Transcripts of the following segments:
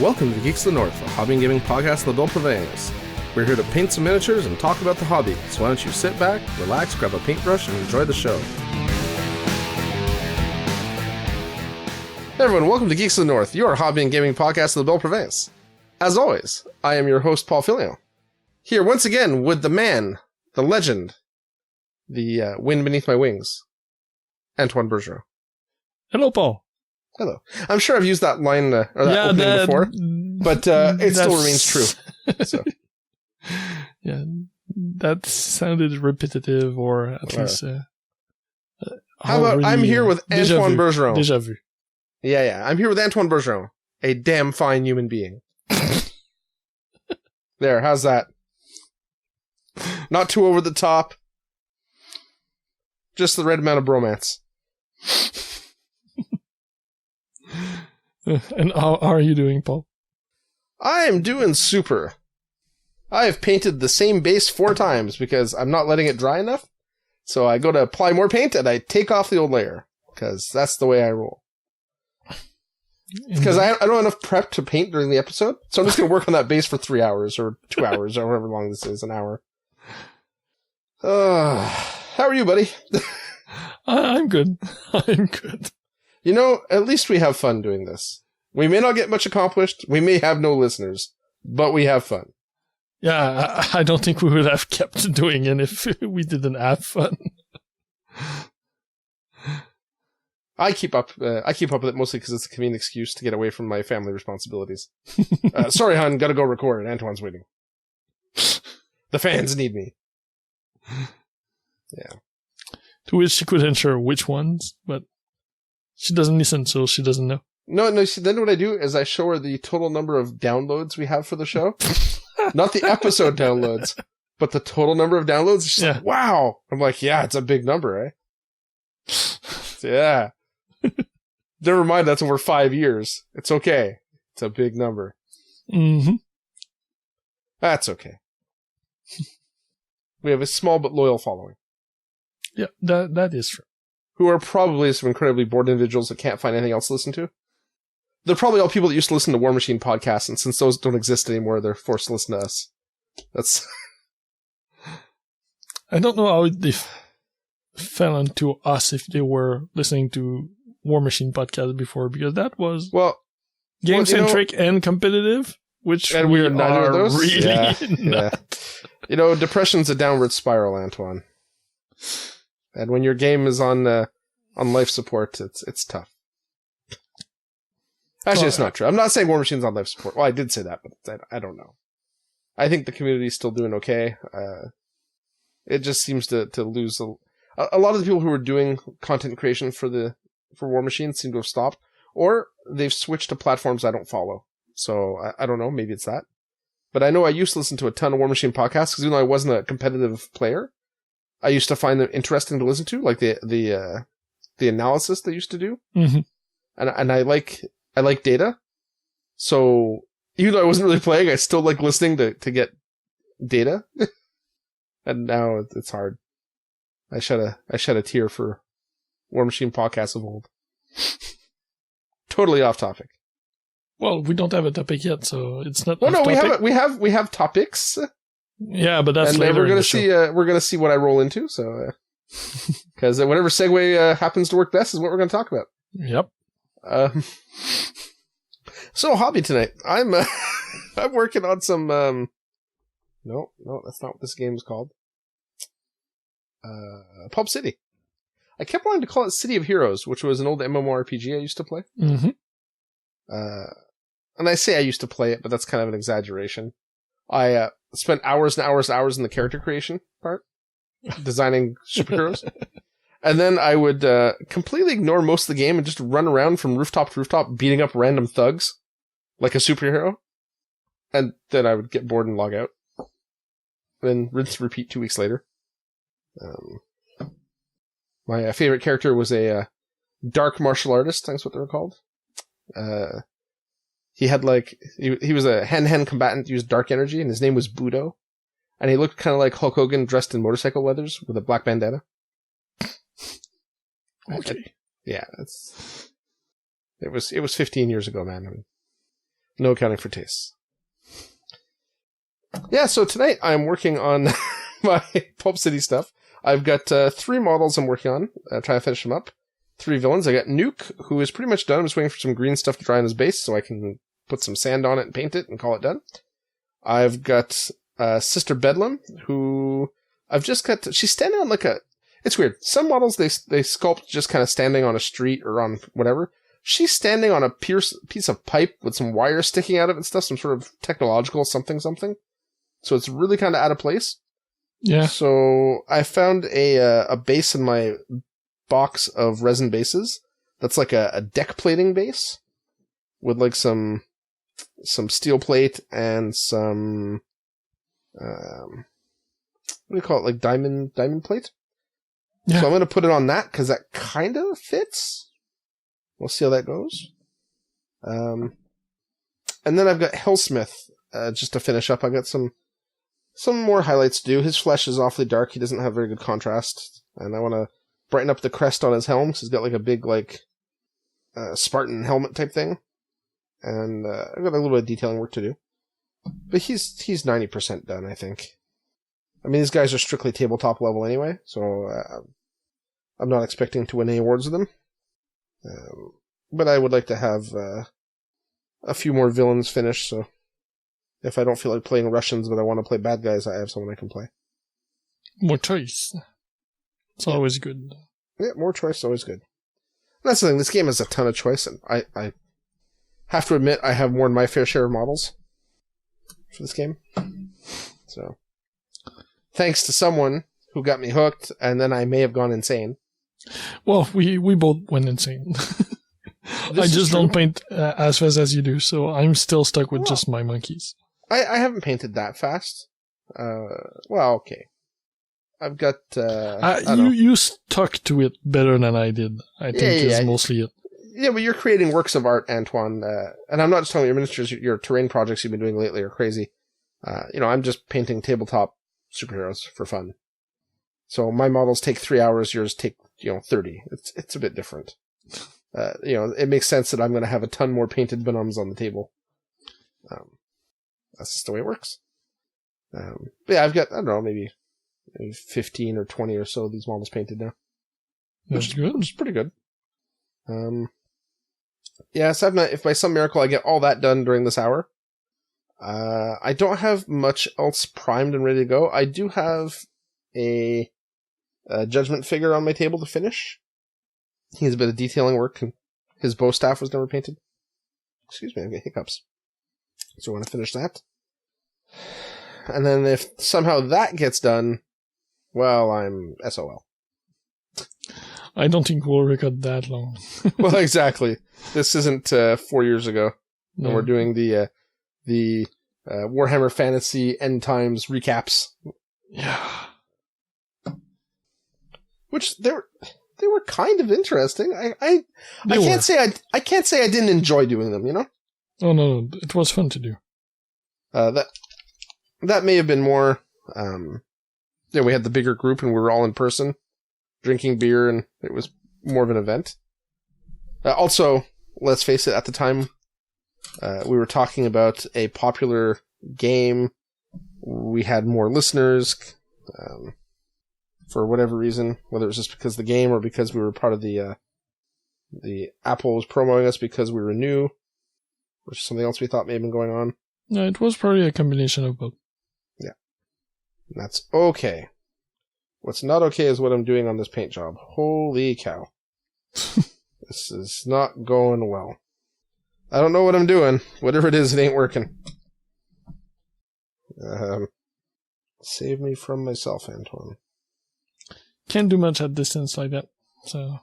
Welcome to Geeks of the North, a hobby and gaming podcast of the Bill Purveyance. We're here to paint some miniatures and talk about the hobby, so why don't you sit back, relax, grab a paintbrush, and enjoy the show. Hey everyone, welcome to Geeks of the North, your hobby and gaming podcast of the Bill Purveyance. As always, I am your host, Paul Filio. Here once again with the man, the legend, the wind beneath my wings, Antoine Bergeron. Hello, Paul. Hello. I'm sure I've used that line or that opening before, but it still remains true. So. Yeah, that sounded repetitive, or at least. How about I'm here with Antoine Bergeron? Déjà vu. Yeah. I'm here with Antoine Bergeron, a damn fine human being. There, how's that? Not too over the top. Just the right amount of bromance. And how are you doing, Paul? I am doing super. I have painted the same base 4 times because I'm not letting it dry enough. So I go to apply more paint and I take off the old layer because that's the way I roll. Because I don't have enough prep to paint during the episode. So I'm just going to work on that base for 3 hours or 2 hours or however long this is, an hour. How are you, buddy? I'm good. I'm good. You know, at least we have fun doing this. We may not get much accomplished. We may have no listeners, but we have fun. Yeah, I don't think we would have kept doing it if we didn't have fun. I keep up with it mostly because it's a convenient excuse to get away from my family responsibilities. Sorry, hon, gotta go record. Antoine's waiting. The fans need me. Yeah. To which she could ensure which ones, but she doesn't listen, so she doesn't know. No, see, then what I do is I show her the total number of downloads we have for the show. Not the episode downloads, but the total number of downloads. She's like, wow. I'm like, yeah, it's a big number, eh? Yeah. Never mind, that's over 5 years. It's okay. It's a big number. Mm-hmm. That's okay. We have a small but loyal following. Yeah, that is true. Who are probably some incredibly bored individuals that can't find anything else to listen to. They're probably all people that used to listen to War Machine podcasts, and since those don't exist anymore, they're forced to listen to us. That's... I don't know how they fell into us if they were listening to War Machine podcast before, because that was game-centric and competitive, which and we are neither of those. Really yeah. You know, depression's a downward spiral, Antoine. And when your game is on life support, it's tough. Actually, it's not true. I'm not saying War Machine's on life support. Well, I did say that, but I don't know. I think the community's still doing okay. It just seems to lose a lot of the people who were doing content creation for War Machine seem to have stopped, or they've switched to platforms I don't follow. So I don't know. Maybe it's that. But I know I used to listen to a ton of War Machine podcasts because even though I wasn't a competitive player, I used to find them interesting to listen to, like the analysis they used to do. Mm-hmm. And I like data. So even though I wasn't really playing, I still like listening to get data. And now it's hard. I shed a tear for War Machine podcasts of old. Totally off topic. Well, we don't have a topic yet, so it's not. Well, no, we have topics. Yeah, but that's later. We're gonna see what I roll into. So, because whatever segue happens to work best is what we're gonna talk about. Yep. So hobby tonight. I'm working on some. No, that's not what this game is called. Pulp City. I kept wanting to call it City of Heroes, which was an old MMORPG I used to play. Mm-hmm. And I say I used to play it, but that's kind of an exaggeration. I spent hours and hours and hours in the character creation part, designing superheroes. And then I would completely ignore most of the game and just run around from rooftop to rooftop, beating up random thugs, like a superhero. And then I would get bored and log out. And then rinse and repeat 2 weeks later. My favorite character was a dark martial artist, that's what they were called. He had he was a hand-to-hand combatant, used dark energy, and his name was Budo. And he looked kind of like Hulk Hogan dressed in motorcycle leathers with a black bandana. Okay. Yeah, it was 15 years ago, man. I mean, No accounting for tastes. Yeah, so tonight I'm working on my Pulp City stuff. I've got 3 models I'm working on, trying to finish them up. 3 villains. I got Nuke, who is pretty much done. I'm just waiting for some green stuff to dry on his base so I can put some sand on it and paint it and call it done. I've got Sister Bedlam, who I've just got... she's standing on like a... It's weird. Some models, they sculpt just kind of standing on a street or on whatever. She's standing on a piece of pipe with some wire sticking out of it and stuff, some sort of technological something. So it's really kind of out of place. Yeah. So I found a base in my box of resin bases that's like a deck plating base with like some steel plate and some what do you call it, like diamond plate. Yeah. So I'm going to put it on that because that kind of fits. We'll see how that goes. And then I've got Hillsmith just to finish up. I've got some more highlights to do. His flesh is awfully dark. He doesn't have very good contrast. And I want to brighten up the crest on his helm because he's got like a big like Spartan helmet type thing. And I've got a little bit of detailing work to do. But he's 90% done, I think. I mean, these guys are strictly tabletop level anyway, so I'm not expecting to win any awards with them. But I would like to have a few more villains finished, so if I don't feel like playing Russians but I want to play bad guys, I have someone I can play. More choice. It's always good. Yeah, more choice is always good. And that's the thing, this game has a ton of choice, and I have to admit I have more than my fair share of models for this game. So, thanks to someone who got me hooked, and then I may have gone insane. Well, we both went insane. I just don't paint as fast as you do, so I'm still stuck with just my monkeys. I haven't painted that fast. Well, okay. I've got... you stuck to it better than I did, I think is mostly it. Yeah, but you're creating works of art, Antoine. And I'm not just telling you, your miniatures, your terrain projects you've been doing lately are crazy. I'm just painting tabletop superheroes for fun. So my models take 3 hours, yours take, 30. It's a bit different. It makes sense that I'm going to have a ton more painted Venoms on the table. That's just the way it works. But yeah, I've got, I don't know, maybe 15 or 20 or so of these models painted now. That's good. Which is pretty good. So if by some miracle I get all that done during this hour, I don't have much else primed and ready to go. I do have a Judgment figure on my table to finish. He has a bit of detailing work, and his bow staff was never painted. Excuse me, I'm getting hiccups. So I want to finish that. And then if somehow that gets done, well, I'm SOL. I don't think we'll record that long. Well, exactly. This isn't 4 years ago. No. And we're doing the Warhammer Fantasy End Times recaps. Yeah. Which they were kind of interesting. I can't say I didn't enjoy doing them, Oh no, it was fun to do. That may have been more. We had the bigger group and we were all in person, drinking beer, and it was more of an event. Also, let's face it, at the time, we were talking about a popular game. We had more listeners. For whatever reason, whether it was just because of the game or because we were part of the Apple was promoting us because we were new, or something else we thought may have been going on. No, it was probably a combination of both. Yeah. And that's okay. What's not okay is what I'm doing on this paint job. Holy cow. This is not going well. I don't know what I'm doing. Whatever it is, it ain't working. Save me from myself, Antoine. Can't do much at distance like that, so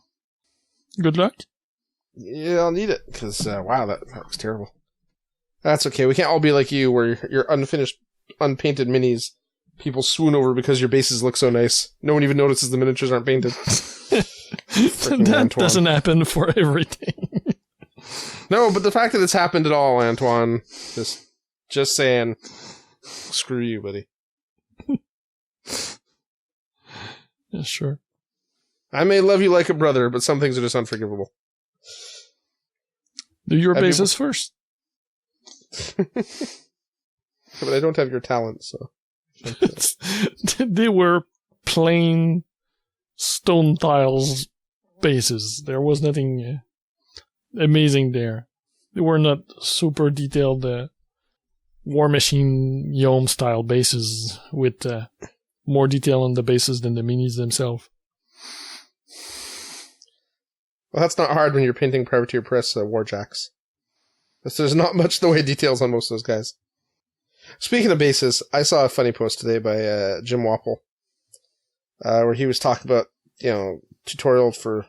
good luck. Yeah, I'll need it, because, wow, that looks terrible. That's okay, we can't all be like you, where your unfinished, unpainted minis, people swoon over because your bases look so nice. No one even notices the miniatures aren't painted. That Antoine. Doesn't happen for everything. No, but the fact that it's happened at all, Antoine, just saying, screw you, buddy. Yeah, sure. I may love you like a brother, but some things are just unforgivable. Do your bases first. But I don't have your talent, so. They were plain stone tiles bases. There was nothing amazing there. They were not super detailed War Machine Yom style bases with more detail on the bases than the minis themselves. Well, that's not hard when you're painting Privateer Press Warjacks. There's not much in the way of details on most of those guys. Speaking of bases, I saw a funny post today by Jim Wapple, where he was talking about, tutorial for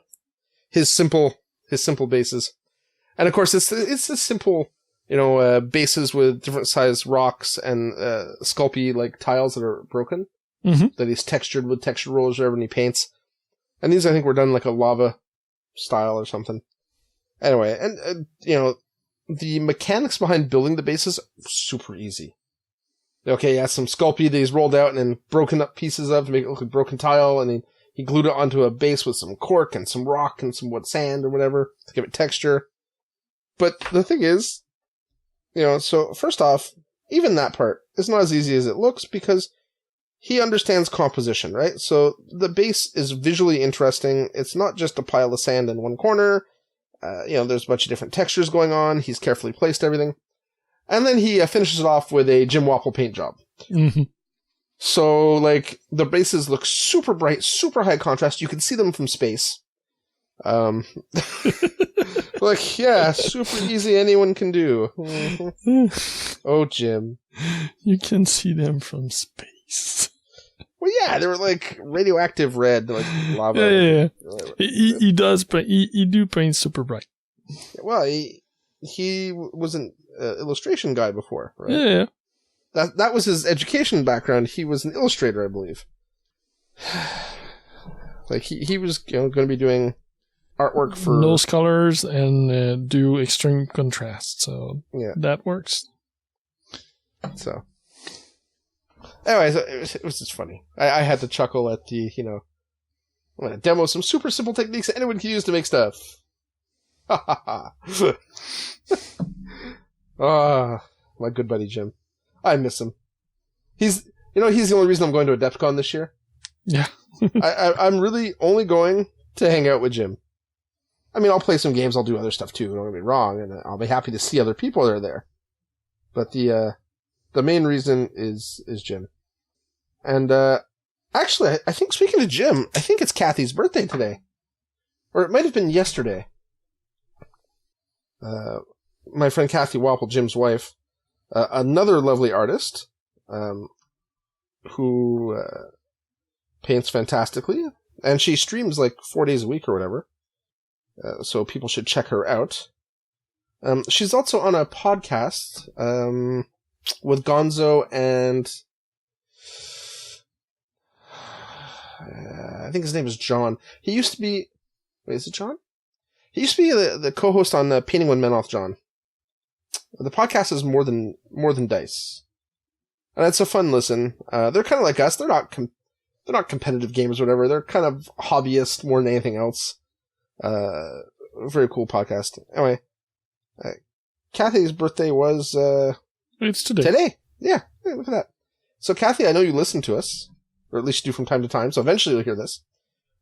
his simple bases. And of course, it's the simple, bases with different size rocks and sculpy like tiles that are broken, that he's textured with texture rollers wherever he paints. And these, I think, were done like a lava style or something. Anyway, and the mechanics behind building the bases are super easy. Okay, he has some sculpey that he's rolled out and then broken up pieces of to make it look like a broken tile, and he glued it onto a base with some cork and some rock and some sand or whatever to give it texture. But the thing is, so first off, even that part is not as easy as it looks because he understands composition, right? So the base is visually interesting. It's not just a pile of sand in one corner. There's a bunch of different textures going on. He's carefully placed everything. And then he finishes it off with a Jim Wapple paint job. Mm-hmm. So, the bases look super bright, super high contrast. You can see them from space. Yeah, super easy, anyone can do. Oh, Jim. You can see them from space. Well, yeah, they were radioactive red, like lava. Yeah. He does, but he do paint super bright. Well, he was an illustration guy before, right? Yeah. That was his education background. He was an illustrator, I believe. He was going to be doing artwork for nose colors and do extreme contrast. So yeah, that works. So, anyways, it was just funny. I had to chuckle at the I'm going to demo some super simple techniques that anyone can use to make stuff. Ha ha ha. Ah, my good buddy Jim. I miss him. He's the only reason I'm going to Adepticon this year. Yeah. I'm really only going to hang out with Jim. I mean, I'll play some games, I'll do other stuff too, don't get me wrong, and I'll be happy to see other people that are there. But the main reason is Jim. And, actually, I think, speaking of Jim, I think it's Kathy's birthday today. Or it might have been yesterday. My friend Kathy Wapple, Jim's wife, another lovely artist, who paints fantastically, and she streams 4 days a week or whatever, so people should check her out. She's also on a podcast with Gonzo and I think his name is John. He used to be... Wait, is it John? He used to be the co-host on Painting When Men Off John. The podcast is more than Dice, and it's a fun listen. They're kind of like us. They're not competitive gamers, or whatever. They're kind of hobbyist more than anything else. Very cool podcast. Anyway, Kathy's birthday was it's today. Today, yeah. Hey, look at that. So, Kathy, I know you listen to us, or at least you do from time to time. So eventually you'll hear this.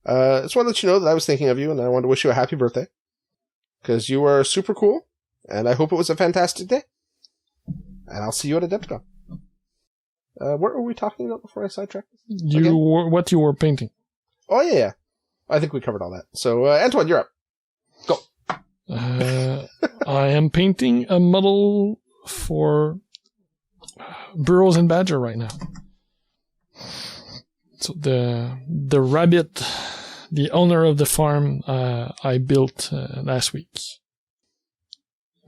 I just want to let you know that I was thinking of you, and I wanted to wish you a happy birthday because you are super cool. And I hope it was a fantastic day. And I'll see you at Adepticon. What were we talking about before I sidetracked? What you were painting. Oh, yeah. I think we covered all that. So, Antoine, you're up. Go. I am painting a model for Burrows and Badgers right now. So the rabbit, the owner of the farm, I built last week.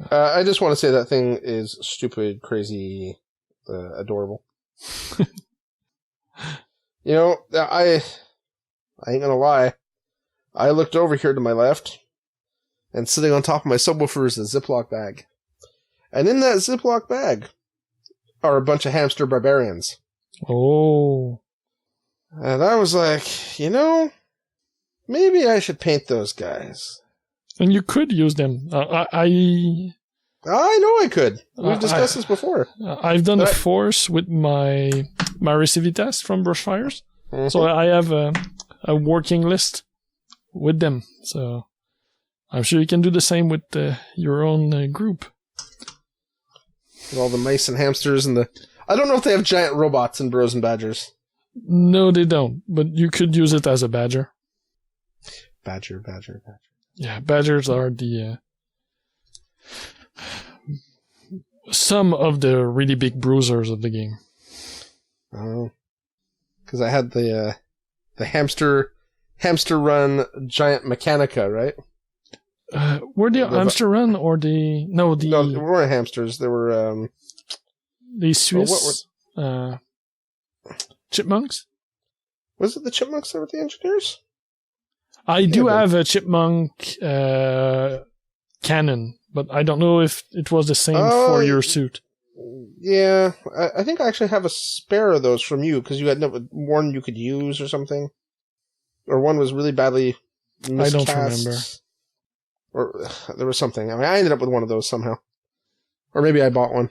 I just want to say that thing is stupid, crazy, adorable. I ain't gonna lie. I looked over here to my left, and sitting on top of my subwoofer is a Ziploc bag. And in that Ziploc bag are a bunch of hamster barbarians. Oh. And I was like, maybe I should paint those guys. And you could use them. I know I could. We've discussed this before. I've done a force with my Civitas from Brushfires. Mm-hmm. So I have a working list with them. So I'm sure you can do the same with your own group. With all the mice and hamsters and I don't know if they have giant robots in Burrows and Badgers. No, they don't. But you could use it as a badger. Badger. Yeah, badgers are the... some of the really big bruisers of the game. Oh. Because I had the hamster run giant Mechanica, right? Were they hamster run or the... No, they weren't hamsters. They were... the Swiss... chipmunks? Was it the chipmunks that were the engineers? I do have a chipmunk cannon, but I don't know if it was the same for your suit. Yeah, I think I actually have a spare of those from you, because you had one you could use or something. Or one was really badly miscast. I don't remember. Or there was something. I mean, I ended up with one of those somehow. Or maybe I bought one.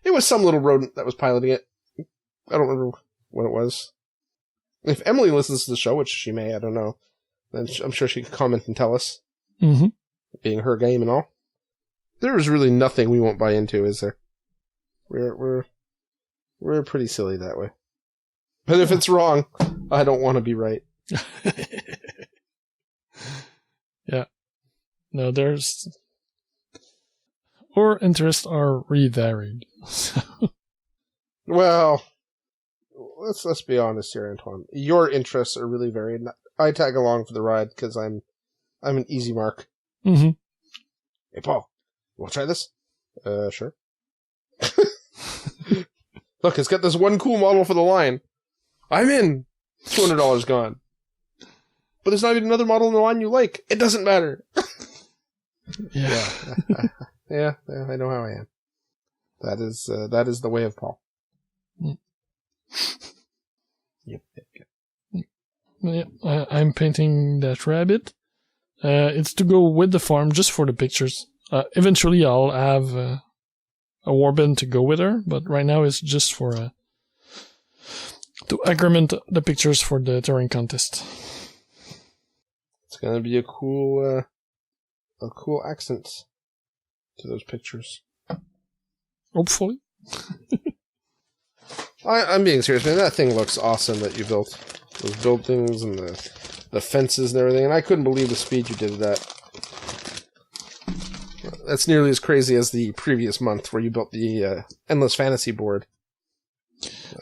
It was some little rodent that was piloting it. I don't remember what it was. If Emily listens to the show, which she may, I don't know, then I'm sure she could comment and tell us. Mm-hmm. Being her game and all. There is really nothing we won't buy into, is there? We're pretty silly that way. But if it's wrong, I don't want to be right. Yeah. No, our interests are really varied. Well, let's be honest here, Antoine. Your interests are really varied. I tag along for the ride because I'm an easy mark. Mm-hmm. Hey, Paul, you want to try this? Sure. Look, it's got this one cool model for the line. I'm in. $200 gone. But there's not even another model in the line you like. It doesn't matter. Yeah. Yeah, I know how I am. That is the way of Paul. Mm. Yep. Yeah, I'm painting that rabbit. It's to go with the farm just for the pictures. Eventually I'll have a warband to go with her, but right now it's just for to augment the pictures for the terrain contest. It's gonna be a cool accent to those pictures. Hopefully. I'm being serious, man. That thing looks awesome that you built. Those buildings and the fences and everything, and I couldn't believe the speed you did that. That's nearly as crazy as the previous month where you built the Endless Fantasy board.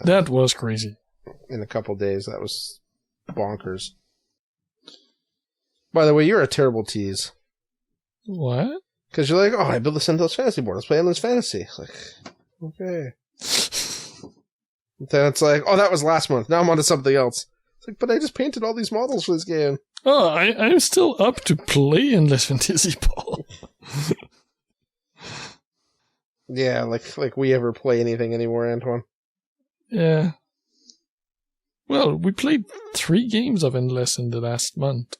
That was crazy. In a couple days. That was bonkers. By the way, you're a terrible tease. What? Because you're like, I built this Endless Fantasy board. Let's play Endless Fantasy. It's like, okay. Then it's like, that was last month. Now I'm on to something else. It's like, but I just painted all these models for this game. Oh, I'm still up to play Endless Fantasy, Paul. Yeah, like we ever play anything anymore, Antoine. Yeah. Well, we played 3 games of Endless in the last month.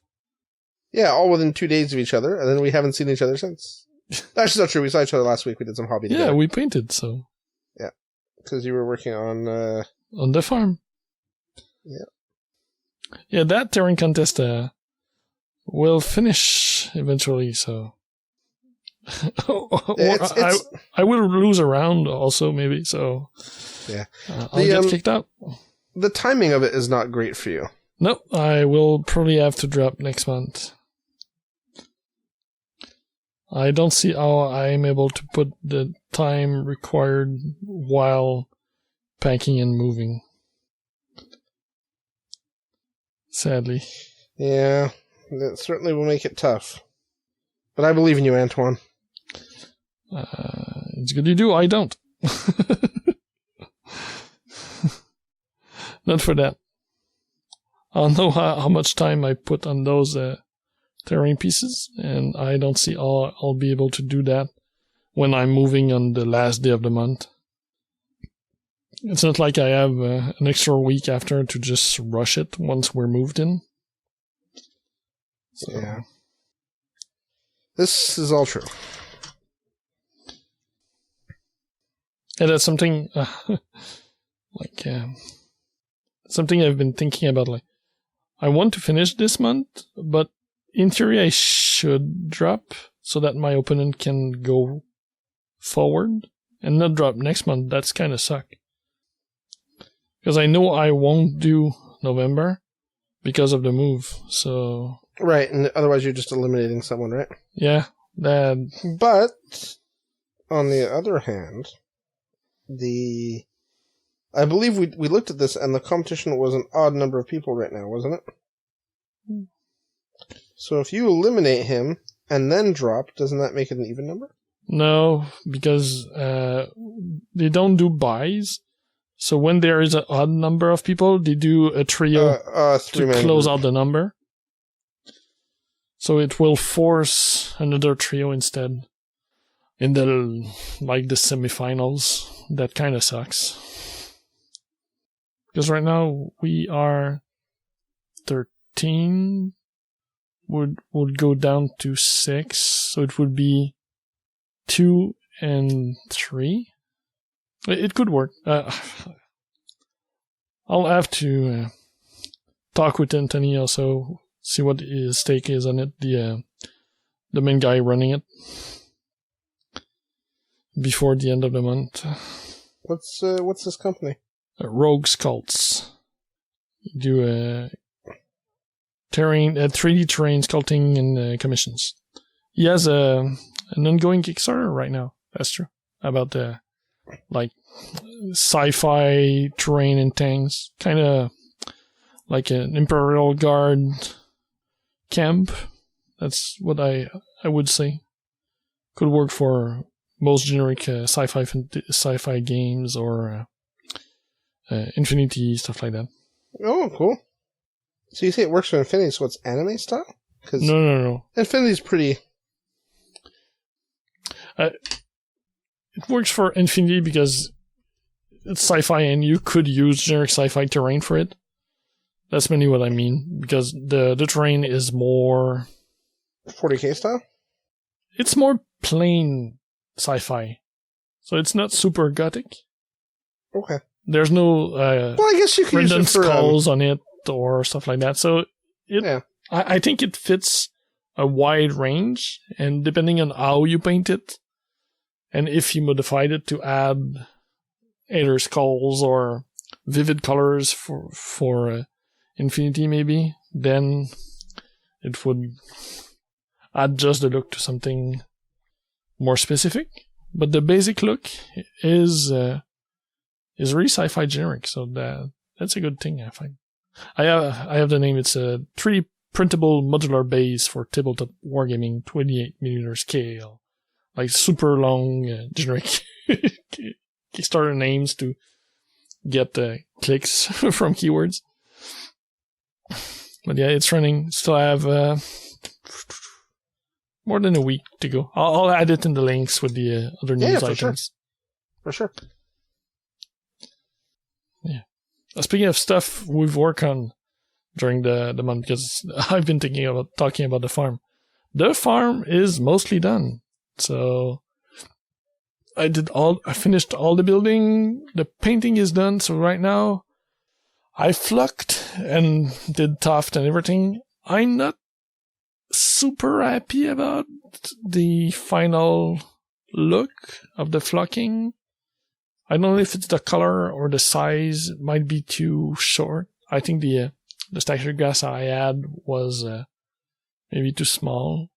Yeah, all within 2 days of each other, and then we haven't seen each other since. That's not true. We saw each other last week. We did some hobby together. Yeah, we painted, so. Yeah, because you were working on the farm. Yeah. Yeah, that terrain contest will finish eventually, so. I will lose a round also, maybe, so. Yeah. I'll get kicked out. The timing of it is not great for you. No, I will probably have to drop next month. I don't see how I'm able to put the time required while packing and moving. Sadly. Yeah, that certainly will make it tough. But I believe in you, Antoine. It's good you do, I don't. Not for that. I'll know how much time I put on those terrain pieces, and I don't see how I'll be able to do that when I'm moving on the last day of the month. It's not like I have an extra week after to just rush it once we're moved in. So. Yeah. This is all true. And that's something something I've been thinking about. Like, I want to finish this month, but in theory I should drop so that my opponent can go forward and not drop next month. That's kind of suck. Because I know I won't do November because of the move. So Right, and otherwise you're just eliminating someone, right? yeah, that. But on the other hand, I believe we looked at this, and the competition was an odd number of people right now, wasn't it? So if you eliminate him and then drop, doesn't that make it an even number? No, because they don't do buys. So when there is an odd number of people, they do a trio to close out the number. So it will force another trio instead in the semifinals. That kind of sucks. Because right now we are 13. Would go down to 6, so it would be 2 and 3. It could work. I'll have to talk with Anthony also, see what his take is on it. The main guy running it before the end of the month. What's this company? Rogue Sculpts. Do 3D terrain sculpting and commissions. He has an ongoing Kickstarter right now. That's true. About the sci-fi terrain and tanks, kind of like an Imperial Guard camp. That's what I would say. Could work for most generic sci-fi games or Infinity, stuff like that. Oh, cool. So you say it works for Infinity, so it's anime style? No. Infinity's pretty... it works for Infinity because it's sci-fi and you could use generic sci-fi terrain for it. That's mainly what I mean, because the terrain is more... 40k style? It's more plain sci-fi. So it's not super gothic. Okay. There's no well, I guess you can use it for skulls on it or stuff like that. So I think it fits a wide range, and depending on how you paint it, and if you modified it to add either skulls or vivid colors for Infinity maybe, then it would adjust the look to something more specific. But the basic look is really sci-fi generic, so that's a good thing, I find. I have the name. It's a 3D printable modular base for tabletop wargaming, 28mm scale, like super long generic Kickstarter names to get clicks from keywords. But yeah, it's running. Still have more than a week to go. I'll add it in the links with the other news items. For sure. Yeah. Speaking of stuff we've worked on during the month, because I've been talking about the farm. The farm is mostly done. So I finished all the building. The painting is done. So right now I flucked and did tuft and everything. I'm not super happy about the final look of the flocking. I don't know if it's the color or the size. It might be too short. I think the texture grass I had was maybe too small,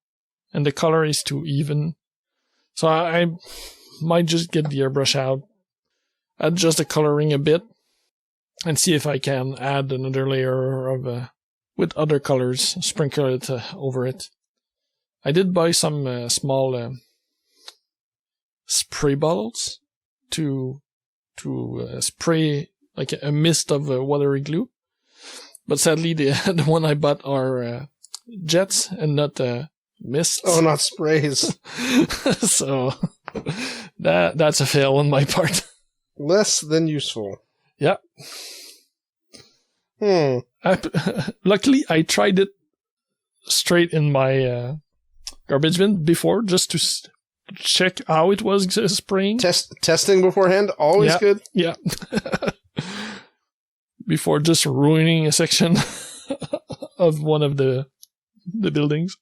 and the color is too even. So I might just get the airbrush out, adjust the coloring a bit, and see if I can add another layer of with other colors, sprinkle it over it. I did buy some small spray bottles to spray like a mist of watery glue. But sadly, the one I bought are jets and not mists. Oh, not sprays. So that's a fail on my part. Less than useful. Yeah. Luckily, I tried it straight in my garbage bin before just to check how it was spraying. Testing beforehand, always good. Yeah. Before just ruining a section of one of the buildings.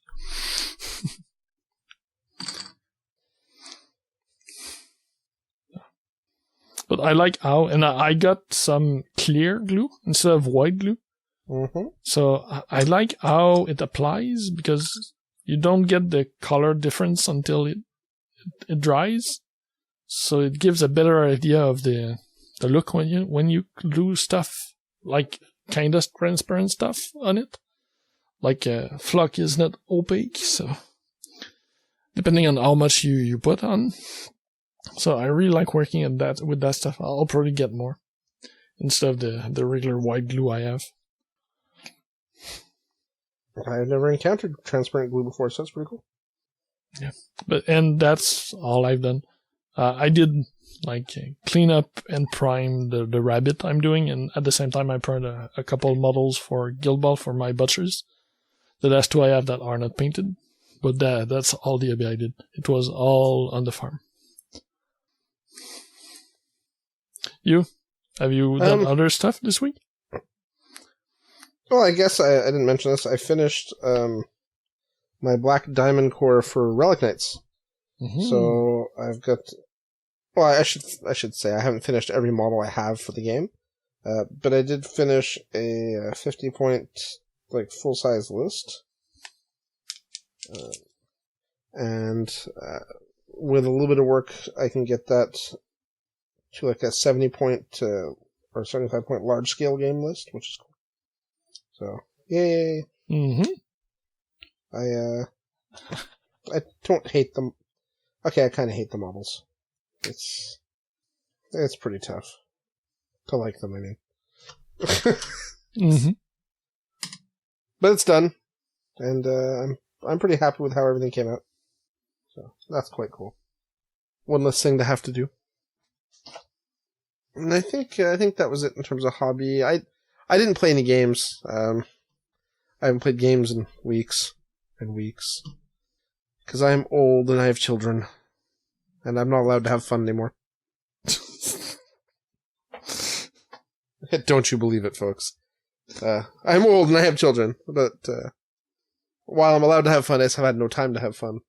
But I like how, and I got some clear glue instead of white glue. Mm-hmm. So I like how it applies because you don't get the color difference until it dries. So it gives a better idea of the look when you glue stuff, like kind of transparent stuff on it. Like flock is not opaque, so depending on how much you put on. So I really like working with that stuff. I'll probably get more instead of the regular white glue I have. I've never encountered transparent glue before, so that's pretty cool. Yeah, and that's all I've done. I did like clean up and prime the rabbit I'm doing, and at the same time I primed a couple models for Guild Ball for my butchers. The last two I have that are not painted, but that's all the hobby I did. It was all on the farm. Have you done other stuff this week? Well, I guess I didn't mention this. I finished my Black Diamond Core for Relic Knights. Mm-hmm. So I've got... Well, I should say I haven't finished every model I have for the game. But I did finish a 50-point full-size list. And with a little bit of work, I can get that to a 70-point or 75-point large-scale game list, which is cool. So, yay! Mm-hmm. I don't hate them. Okay, I kind of hate the models. It's pretty tough to like them, I mean. Mm-hmm. But it's done, and I'm pretty happy with how everything came out. So that's quite cool. One less thing to have to do. And I think that was it in terms of hobby. I didn't play any games. I haven't played games in weeks and weeks. Because I'm old and I have children. And I'm not allowed to have fun anymore. Don't you believe it, folks. I'm old and I have children. But while I'm allowed to have fun, I just have had no time to have fun.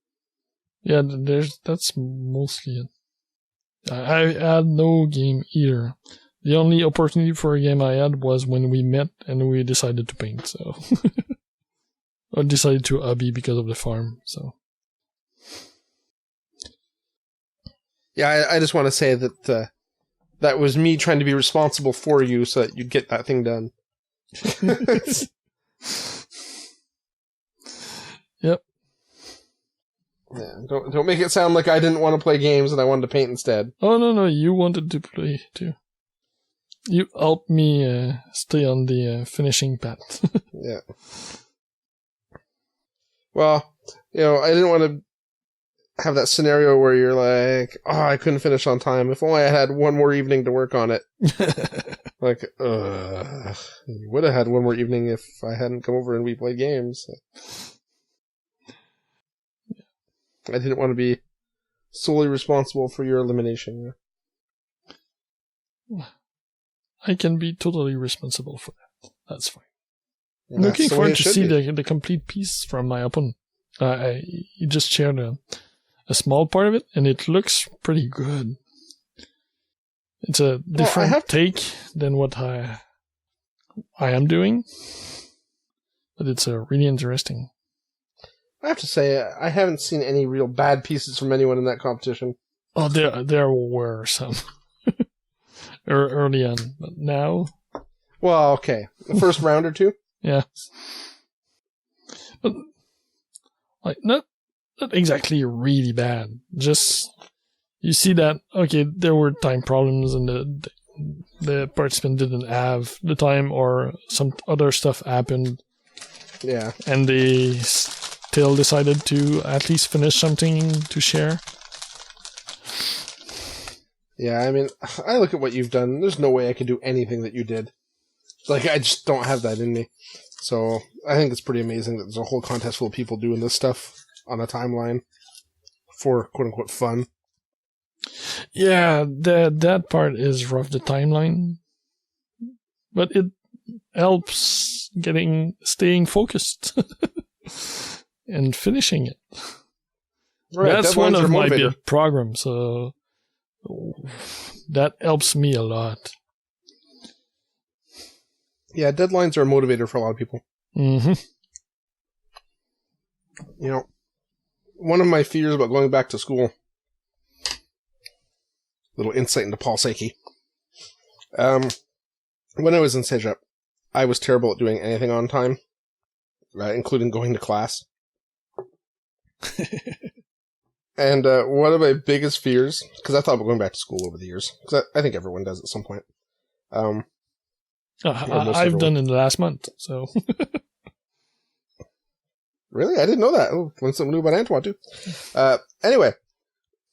Yeah, that's mostly it. I had no game either. The only opportunity for a game I had was when we met and we decided to paint, so... I decided to hobby because of the farm, so... Yeah, I just want to say that that was me trying to be responsible for you so that you'd get that thing done. Yep. Yeah, don't make it sound like I didn't want to play games and I wanted to paint instead. Oh, no, you wanted to play, too. You helped me stay on the finishing path. Yeah. Well, I didn't want to have that scenario where you're like, oh, I couldn't finish on time. If only I had one more evening to work on it. You would have had one more evening if I hadn't come over and we played games. I didn't want to be solely responsible for your elimination. I can be totally responsible for that. That's fine. Yeah, looking forward to see the complete piece from my opponent. You just shared a small part of it, and it looks pretty good. It's a different take than what I am doing, but it's really interesting. I have to say, I haven't seen any real bad pieces from anyone in that competition. Oh, there were some early on, but now... Well, okay. The first round or two? Yeah. But, not exactly really bad. Just, you see that, okay, there were time problems and the participant didn't have the time or some other stuff happened. Yeah. And they still decided to at least finish something to share. Yeah, I mean, I look at what you've done. There's no way I could do anything that you did. I just don't have that in me. So I think it's pretty amazing that there's a whole contest full of people doing this stuff. on a timeline for quote-unquote fun. Yeah, that part is rough, the timeline. But it helps staying focused and finishing it. Right, that's one of my motivator. big programs, so that helps me a lot. Yeah, deadlines are a motivator for a lot of people. Mm-hmm. You know, one of my fears about going back to school, little insight into Paul Saki. When I was in Cégep, I was terrible at doing anything on time, including going to class. And one of my biggest fears, because I thought about going back to school over the years, because I think everyone does at some point. I've done it last month, so. Really? I didn't know that. Oh, learned something new about Antoine, too. Anyway,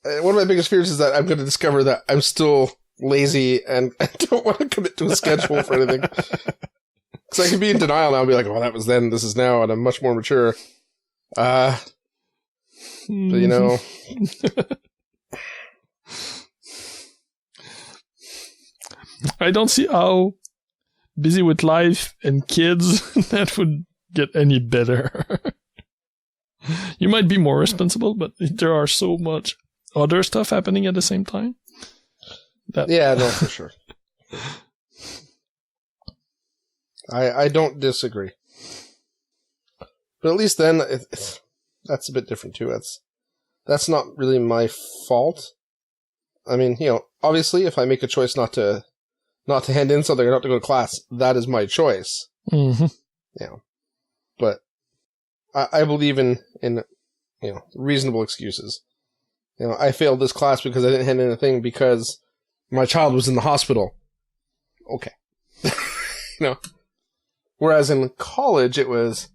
one of my biggest fears is that I'm going to discover that I'm still lazy and I don't want to commit to a schedule for anything. Because I can be in denial now and be like, oh, that was then, this is now, and I'm much more mature. But, you know. I don't see how busy with life and kids that would get any better. You might be more responsible, but there are so much other stuff happening at the same time. Yeah, no, for sure. I don't disagree. But at least then, that's a bit different too. That's not really my fault. I mean, you know, obviously, if I make a choice not to hand in something or not to go to class, that is my choice. Mm-hmm. You know, but I believe in you know, reasonable excuses. You know, I failed this class because I didn't hand in a thing because my child was in the hospital. Okay. You know, whereas in college it was,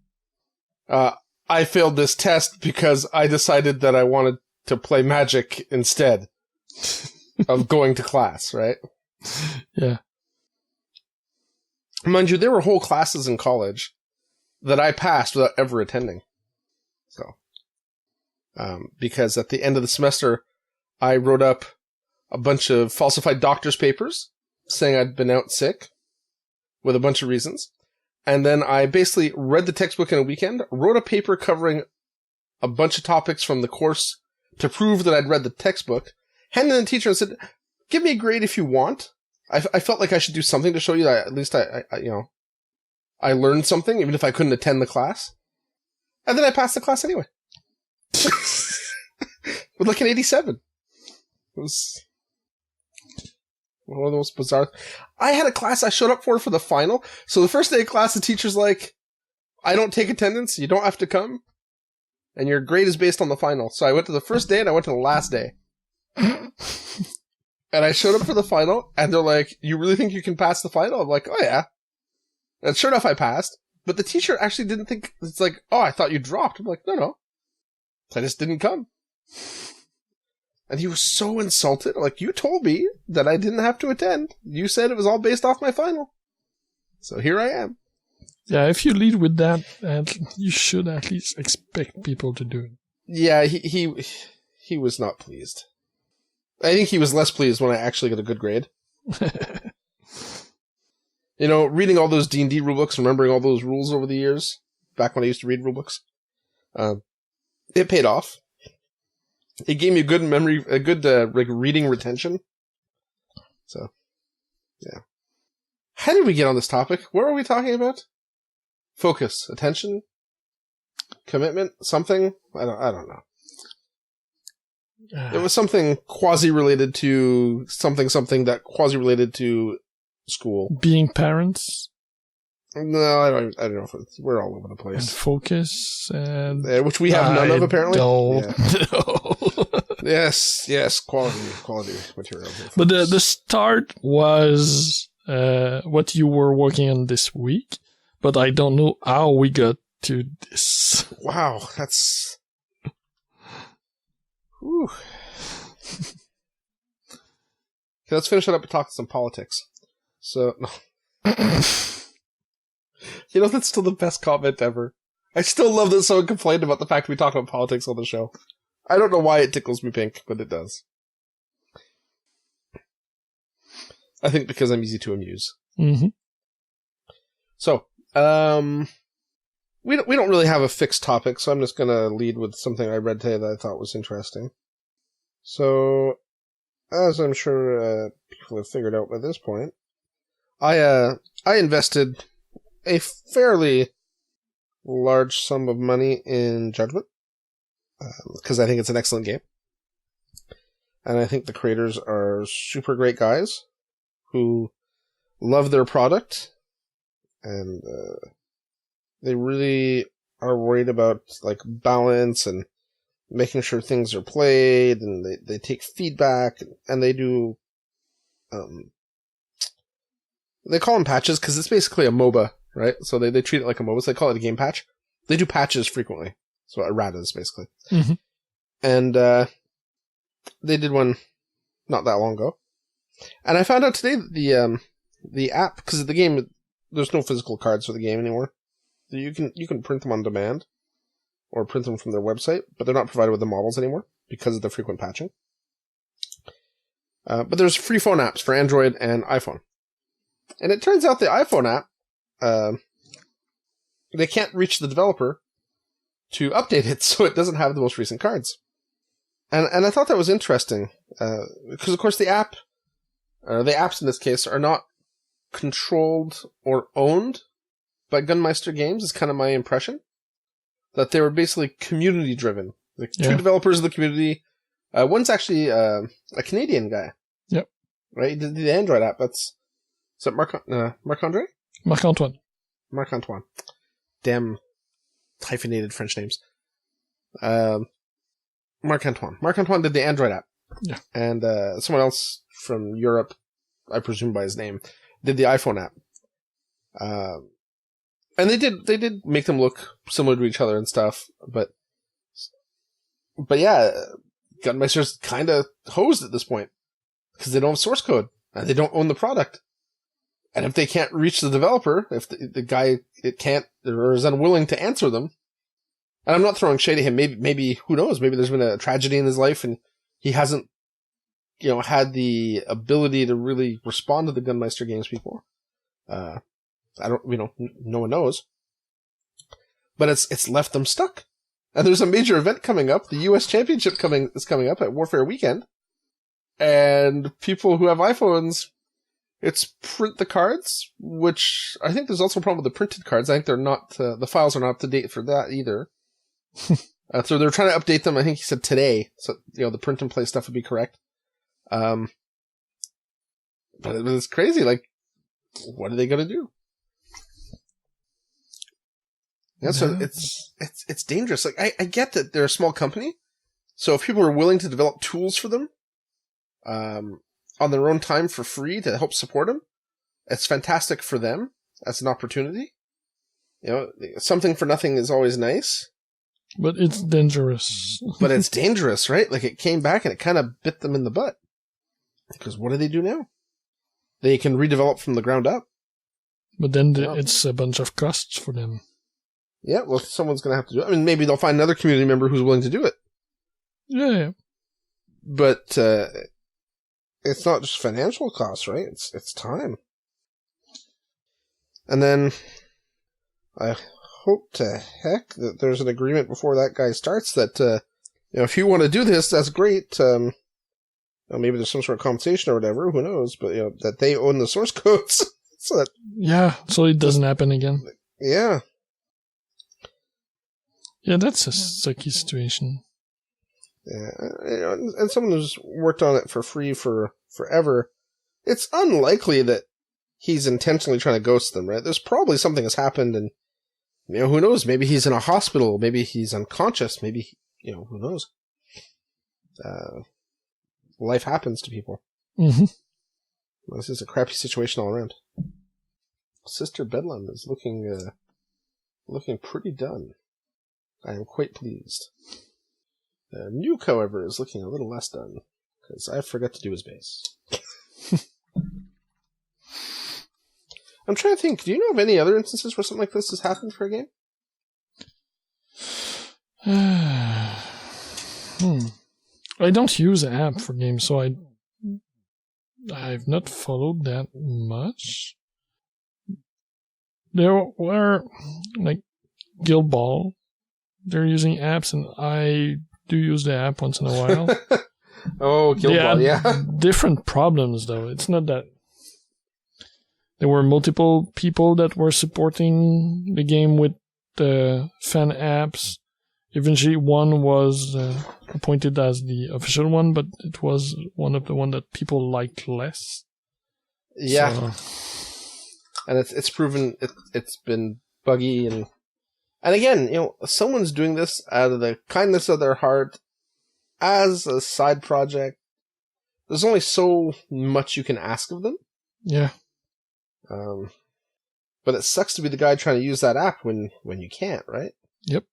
I failed this test because I decided that I wanted to play Magic instead of going to class, right? Yeah. Mind you, there were whole classes in college that I passed without ever attending. So, because at the end of the semester, I wrote up a bunch of falsified doctor's papers saying I'd been out sick with a bunch of reasons. And then I basically read the textbook in a weekend, wrote a paper covering a bunch of topics from the course to prove that I'd read the textbook, handed it to the teacher and said, give me a grade if you want. I felt like I should do something to show you that at least I you know, I learned something, even if I couldn't attend the class. And then I passed the class anyway. With like an 87. It was one of the most bizarre. I had a class I showed up for the final. So the first day of class, the teacher's like, I don't take attendance. You don't have to come. And your grade is based on the final. So I went to the first day and I went to the last day. And I showed up for the final, and they're like, you really think you can pass the final? I'm like, oh yeah. And sure enough, I passed. But the teacher actually didn't think, it's like, oh, I thought you dropped. I'm like, no. I just didn't come. And he was so insulted. Like, you told me that I didn't have to attend. You said it was all based off my final. So here I am. Yeah, if you lead with that, you should at least expect people to do it. Yeah, he was not pleased. I think he was less pleased when I actually got a good grade. You know, reading all those D&D rulebooks, remembering all those rules over the years, back when I used to read rulebooks, it paid off. It gave me a good memory, a good reading retention. So, yeah. How did we get on this topic? What were we talking about? Focus, attention, commitment, something? I don't know. It was something quasi-related to something that quasi-related to school. Being parents? No, I don't know if we're all over the place. And focus, and... which we have none of, apparently. Don't. Yeah. Yes, quality material. But the start was what you were working on this week, but I don't know how we got to this. Wow, that's... Whew. Okay, let's finish it up and talk some politics. So, no. You know, that's still the best comment ever. I still love that someone complained about the fact we talk about politics on the show. I don't know why it tickles me pink, but it does. I think because I'm easy to amuse. Mm-hmm. So, we don't really have a fixed topic, so I'm just going to lead with something I read today that I thought was interesting. So, as I'm sure people have figured out by this point, I invested a fairly large sum of money in Judgment, because I think it's an excellent game. And I think the creators are super great guys who love their product, and they really are worried about like balance and making sure things are played, and they take feedback, and they do they call them patches because it's basically a MOBA, right? So they treat it like a MOBA, so they call it a game patch. They do patches frequently. So Aradia is basically. Mm-hmm. And they did one not that long ago. And I found out today that the app, because the game, there's no physical cards for the game anymore. You can print them on demand or print them from their website, but they're not provided with the models anymore because of the frequent patching. But there's free phone apps for Android and iPhone. And it turns out the iPhone app, they can't reach the developer to update it so it doesn't have the most recent cards. And I thought that was interesting, because of course the apps in this case are not controlled or owned by Gunmeister Games, is kind of my impression. That they were basically community driven. Like two developers of the community. One's actually a Canadian guy. Yep. Right? He did the Android app. Is that Marc-André? Marc-Antoine. Marc-Antoine. Damn hyphenated French names. Marc-Antoine. Marc-Antoine did the Android app. Yeah. And someone else from Europe, I presume by his name, did the iPhone app. And they did make them look similar to each other and stuff, but yeah, Gunmeister's kind of hosed at this point because they don't have source code and they don't own the product. And if they can't reach the developer, if the guy can't or is unwilling to answer them, and I'm not throwing shade at him, maybe who knows, maybe there's been a tragedy in his life and he hasn't, had the ability to really respond to the Gunmeister Games before. No one knows. But it's left them stuck. And there's a major event coming up. The US Championship is coming up at Warfare Weekend. And people who have iPhones, it's print the cards, which I think there's also a problem with the printed cards. I think they're not, the files are not up to date for that either. So they're trying to update them. I think he said today. So, the print and play stuff would be correct. But it's crazy. Like, what are they going to do? Yeah, so it's dangerous. Like, I get that they're a small company. So if people are willing to develop tools for them, on their own time for free to help support them, it's fantastic for them as an opportunity. Something for nothing is always nice. But it's dangerous. But it's dangerous, right? Like, it came back and it kind of bit them in the butt. Because what do they do now? They can redevelop from the ground up. But then it's a bunch of costs for them. Yeah, well, someone's going to have to do it. I mean, maybe they'll find another community member who's willing to do it. Yeah. But it's not just financial costs, right? It's time. And then I hope to heck that there's an agreement before that guy starts that, if you want to do this, that's great. Maybe there's some sort of compensation or whatever, who knows, but, that they own the source codes. So it doesn't happen again. Yeah. Yeah, that's a sucky situation. Yeah, and someone who's worked on it for free for forever, it's unlikely that he's intentionally trying to ghost them, right? There's probably something has happened, and, who knows? Maybe he's in a hospital, maybe he's unconscious, maybe, who knows? Life happens to people. Mm-hmm. Well, this is a crappy situation all around. Sister Bedlam is looking pretty done. I am quite pleased. Nuke, however, is looking a little less done, because I forgot to do his base. I'm trying to think, do you know of any other instances where something like this has happened for a game? I don't use an app for games, so I've not followed that much. There were, like, Guild Ball. They're using apps, and I do use the app once in a while. Oh, Guild Ball, yeah. Different problems, though. It's not that... There were multiple people that were supporting the game with the fan apps. Eventually, one was appointed as the official one, but it was one of the one that people liked less. Yeah. So. And it's proven it's been buggy and again, someone's doing this out of the kindness of their heart as a side project. There's only so much you can ask of them. Yeah. But it sucks to be the guy trying to use that app when you can't, right? Yep.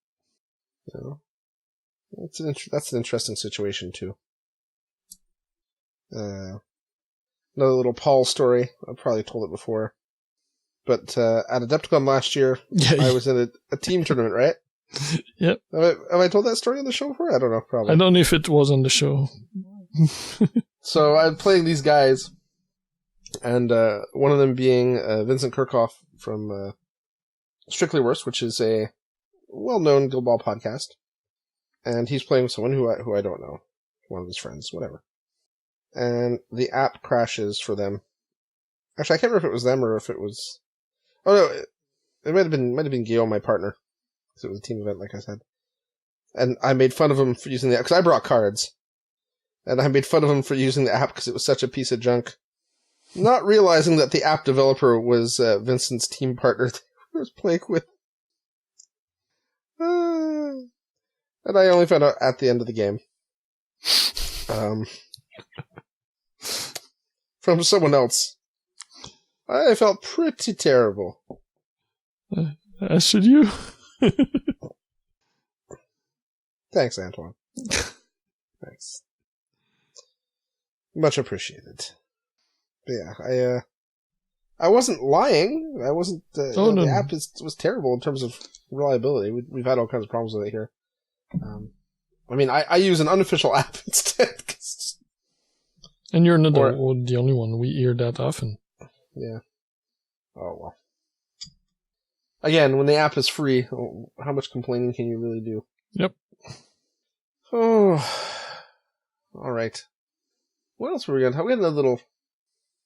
That's an interesting situation too. Another little Paul story. I've probably told it before. But at Adepticon last year, I was in a team tournament, right? Yep. Have I told that story on the show before? I don't know, probably. I don't know if it was on the show. So I'm playing these guys, and one of them being Vincent Kirchhoff from Strictly Worse, which is a well-known Guild Ball podcast. And he's playing with someone who I don't know. One of his friends, whatever. And the app crashes for them. Actually, I can't remember if it was them or if it was... Oh, no, it might have been Guillaume, my partner. Because it was a team event, like I said. And I made fun of him for using the app, because I brought cards. And I made fun of him for using the app because it was such a piece of junk. Not realizing that the app developer was Vincent's team partner that he was playing with. And I only found out at the end of the game. From someone else. I felt pretty terrible. As should you. Thanks, Antoine. Thanks. Much appreciated. But yeah, I wasn't lying. I wasn't. No. The app was terrible in terms of reliability. We've had all kinds of problems with it here. I mean, I use an unofficial app instead. And you're not the only one. We hear that often. Yeah. Oh, well. Again, when the app is free, how much complaining can you really do? Yep. Oh. All right. What else were we going to talk about? We had another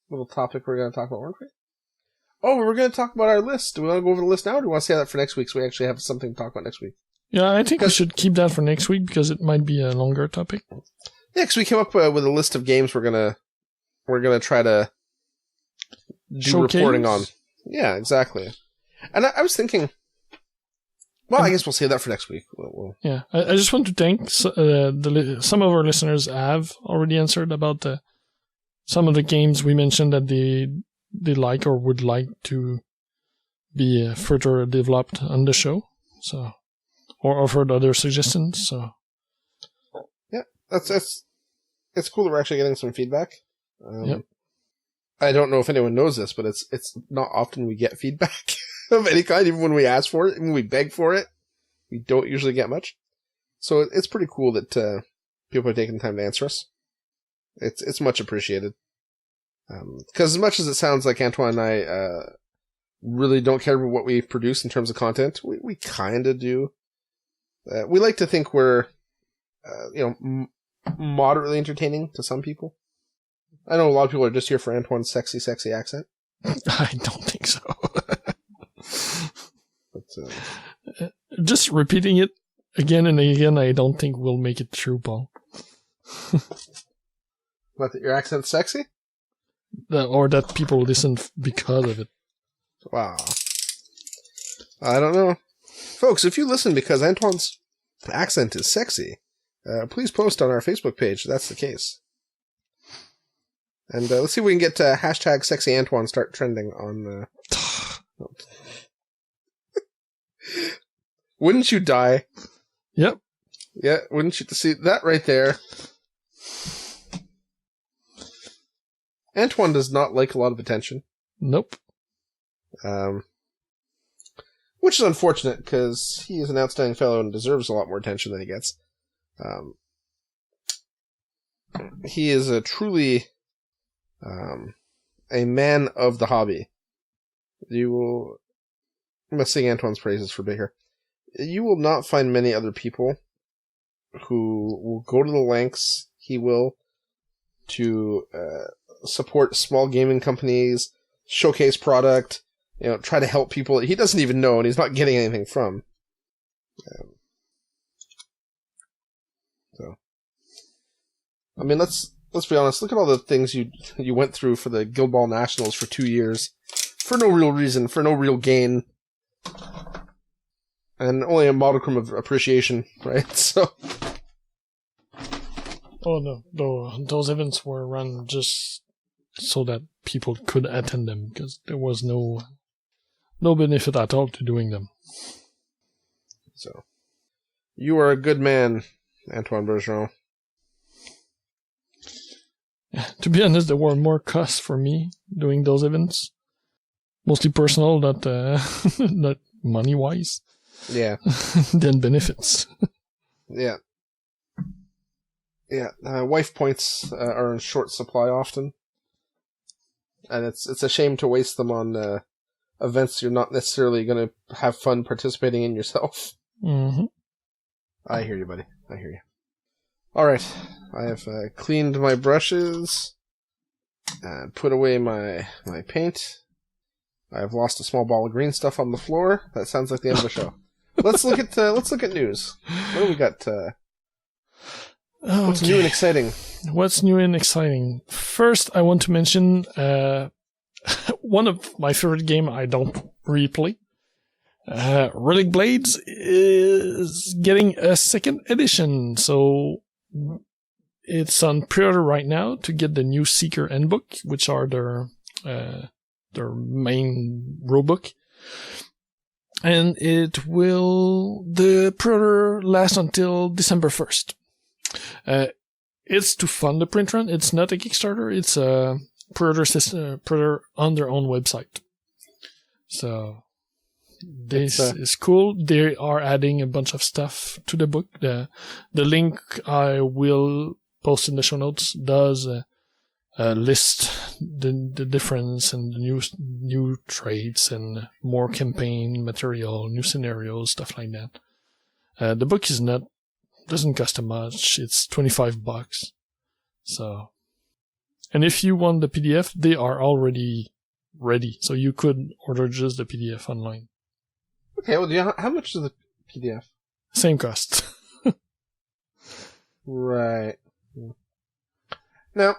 little topic we were going to talk about, weren't we? Oh, we were going to talk about our list. Do we want to go over the list now, or do we want to save that for next week so we actually have something to talk about next week? Yeah, I think we should keep that for next week because it might be a longer topic. Yeah, because we came up with a list of games we're gonna try to do reporting on. Yeah, exactly. And I was thinking, well, I guess we'll save that for next week. Yeah, I just want to thank some of our listeners have already answered about some of the games we mentioned that they like or would like to be further developed on the show. So, or offered other suggestions. So, yeah, it's cool that we're actually getting some feedback. Yep. I don't know if anyone knows this, but it's not often we get feedback of any kind, even when we ask for it, even when we beg for it. We don't usually get much. So it's pretty cool that people are taking the time to answer us. It's much appreciated. Because as much as it sounds like Antoine and I really don't care about what we produce in terms of content, we kind of do. We like to think we're moderately entertaining to some people. I know a lot of people are just here for Antoine's sexy accent. I don't think so. But, just repeating it again and again, I don't think we'll make it through, Paul. What, that your accent's sexy? Or that people listen because of it. Wow. I don't know. Folks, if you listen because Antoine's accent is sexy, please post on our Facebook page. That's the case. And let's see if we can get hashtag sexy Antoine start trending on... Wouldn't you die? Yep. Yeah, wouldn't you see that right there? Antoine does not like a lot of attention. Nope. which is unfortunate because he is an outstanding fellow and deserves a lot more attention than he gets. He is a truly a man of the hobby. I'm going to sing Antoine's praises for Baker. You will not find many other people who will go to the lengths he will to support small gaming companies, showcase product, try to help people he doesn't even know and he's not getting anything from. So, I mean, let's be honest. Look at all the things you went through for the Guild Ball Nationals for 2 years, for no real reason, for no real gain, and only a modicum of appreciation, right? So. Oh no, those events were run just so that people could attend them, because there was no benefit at all to doing them. So, you are a good man, Antoine Bergeron. To be honest, there were more costs for me doing those events. Mostly personal, not not money-wise. Yeah. Than benefits. Yeah. Yeah, wife points are in short supply often. And it's a shame to waste them on events you're not necessarily going to have fun participating in yourself. Mm-hmm. I hear you, buddy. I hear you. Alright, I have cleaned my brushes, put away my paint. I have lost a small ball of green stuff on the floor. That sounds like the end of the show. Let's look at news. What do we got? What's new and exciting? What's new and exciting? First, I want to mention one of my favorite game I don't replay. Relicblade is getting a second edition, so it's on pre-order right now to get the new Seeker Handbook, which are their main rulebook. And the pre-order lasts until December 1st. It's to fund the print run. It's not a Kickstarter. It's a pre-order system, pre-order on their own website. So this is cool. They are adding a bunch of stuff to the book. The link I will post in the show notes does list the difference and the new traits and more campaign material, new scenarios, stuff like that. The book doesn't cost much. It's $25. So, and if you want the PDF, they are already ready. So you could order just the PDF online. Okay, well, how much is the PDF? Same cost. Right. Now,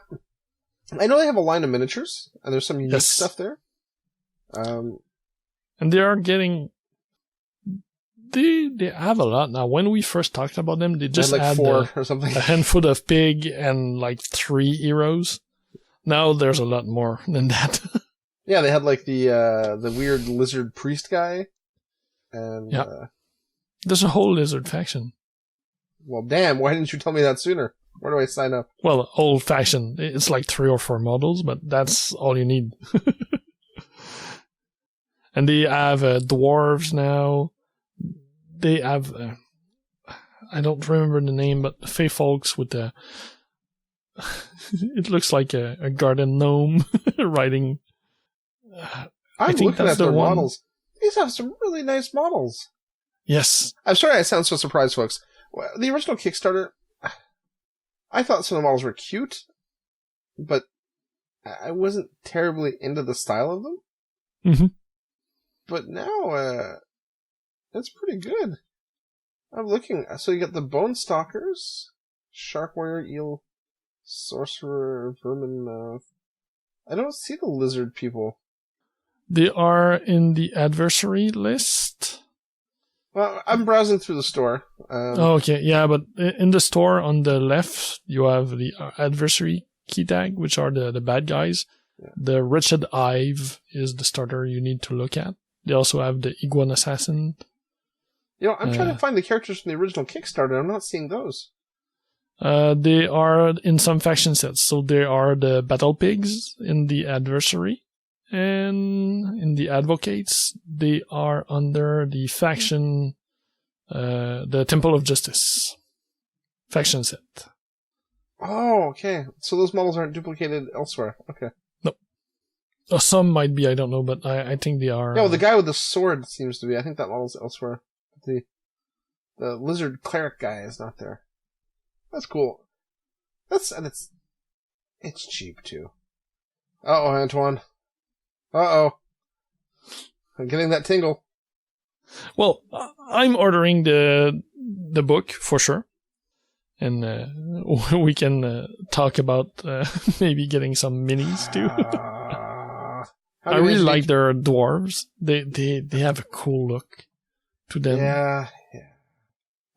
I know they have a line of miniatures, and there's some unique stuff there. And they are getting... They have a lot now. When we first talked about them, they just had had 4 or something. A handful of pig and like 3 heroes. Now there's a lot more than that. Yeah, they had like the weird lizard priest guy. And there's a whole lizard faction. Well, damn, why didn't you tell me that sooner? Where do I sign up? Well, old faction. It's like 3 or 4 models, but that's all you need. And they have dwarves now. They have, I don't remember the name, but Fey Folks with the, it looks like a garden gnome riding. I'm looking at their models. These have some really nice models. Yes. I'm sorry I sound so surprised, folks. The original Kickstarter, I thought some of the models were cute, but I wasn't terribly into the style of them. Mm-hmm. But now, it's pretty good. I'm looking. So you got the Bone Stalkers, Shark Warrior, Eel, Sorcerer, Vermin. I don't see the lizard people. They are in the adversary list. Well, I'm browsing through the store. Okay, yeah, but in the store on the left, you have the adversary key tag, which are the bad guys. Yeah. The Wretched Hive is the starter you need to look at. They also have the Iguan Assassin. I'm trying to find the characters from the original Kickstarter. I'm not seeing those. They are in some faction sets. So there are the Battle Pigs in the adversary. and in the Advocates, they are under the faction, the Temple of Justice faction set. Oh, okay. So those models aren't duplicated elsewhere. Okay. No. Some might be, I don't know, but I think they are. No, the guy with the sword seems to be. I think that model's elsewhere. The lizard cleric guy is not there. That's cool. It's cheap too. Uh-oh, Antoine. Uh-oh. I'm getting that tingle. Well, I'm ordering the book for sure. And we can talk about maybe getting some minis too. I really like their dwarves. They have a cool look to them. Yeah.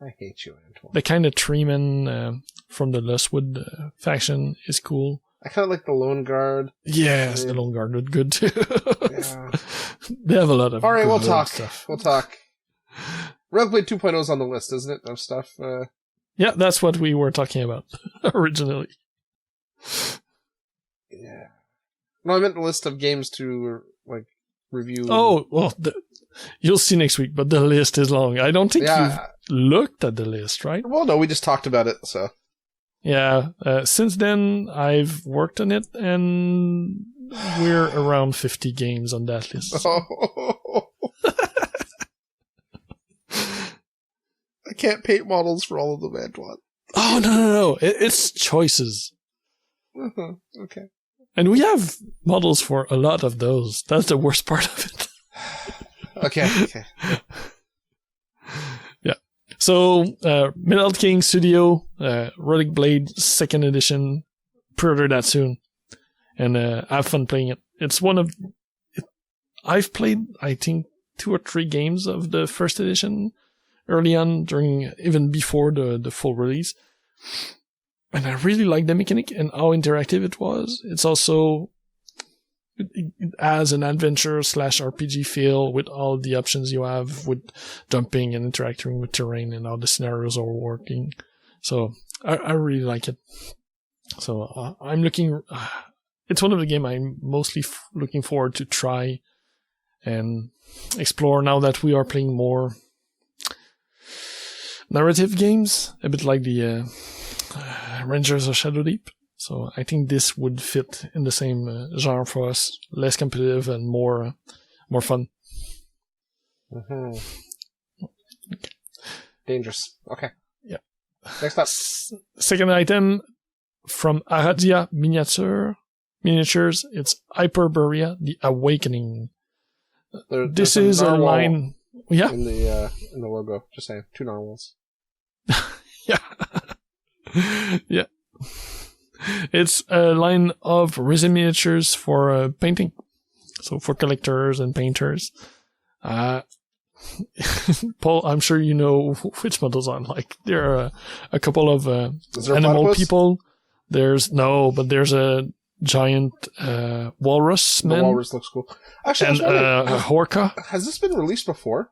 I hate you, Antoine. The kind of treeman from the Lustwood faction is cool. I kind of like the Lone Guard. Yes, the Lone Guard look good too. Yeah. They have a lot of. All right, we'll talk. Stuff. We'll talk. Relicblade 2.0 is on the list, isn't it? Of stuff. Yeah, that's what we were talking about originally. Yeah. No, I meant the list of games to review. Oh, well, you'll see next week, but the list is long. I don't think you've looked at the list, right? Well, no, we just talked about it, so. Yeah, since then, I've worked on it, and we're around 50 games on that list. Oh. I can't paint models for all of them, Antoine. Oh, no. It's choices. Uh-huh. Okay. And we have models for a lot of those. That's the worst part of it. Okay. Yeah. So, Metak King Studio, Relicblade 2nd edition. Pre-order that soon. And have fun playing it. It's I've played, I think, 2 or 3 games of the 1st edition early on, even before the full release. And I really like the mechanic and how interactive it was. It's also, it has an adventure/RPG feel with all the options you have with jumping and interacting with terrain and how the scenarios are working. So I really like it. So I'm looking, it's one of the games I'm mostly looking forward to try and explore now that we are playing more narrative games, a bit like the Rangers of Shadowdeep. So I think this would fit in the same genre for us, less competitive and more fun. Mm-hmm. Okay. Dangerous. Okay. Yeah. Next up. Second item from Aradia Miniatures. It's Hyperborea, The Awakening. This is a line. Yeah. In the logo, just saying, 2 narwhals. Yeah. Yeah. It's a line of resin miniatures for painting. So for collectors and painters. Paul, I'm sure you know which models I like. There are a couple of animal people. There's a giant walrus man. The walrus looks cool. Actually, and a Horka. Has this been released before?